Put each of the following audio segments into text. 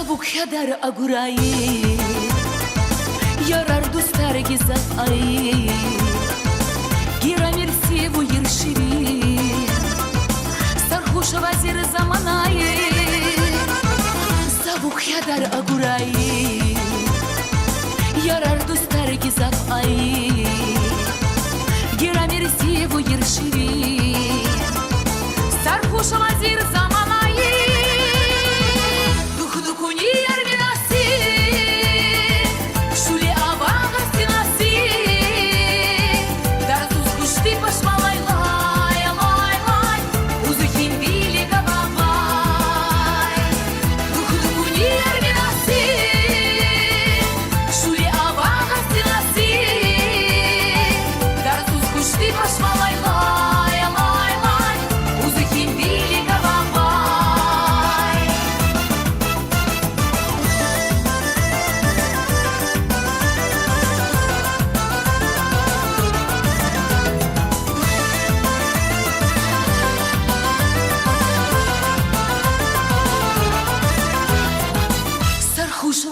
Savuk hadar agurayi Yarar dostar gizat ay Giramir sivу ершиви Sarhoş vazir zamanayı Savuk hadar agurayi Yarar dostar gizat ay Giramir sivу ершиви Sarhoş vazir zamanayı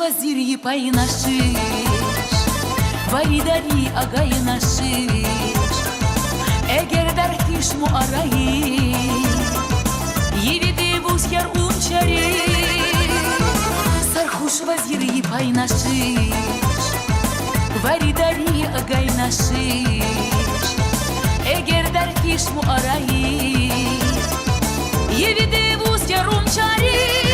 Vazir paynaşır, varidari agaynaşır. Eğer dertiş mu arayı, yevide buzker unçarı. Sarhoş vazir paynaşır, varidari agaynaşır. Eğer dertiş mu arayı, yevide buzker unçarı.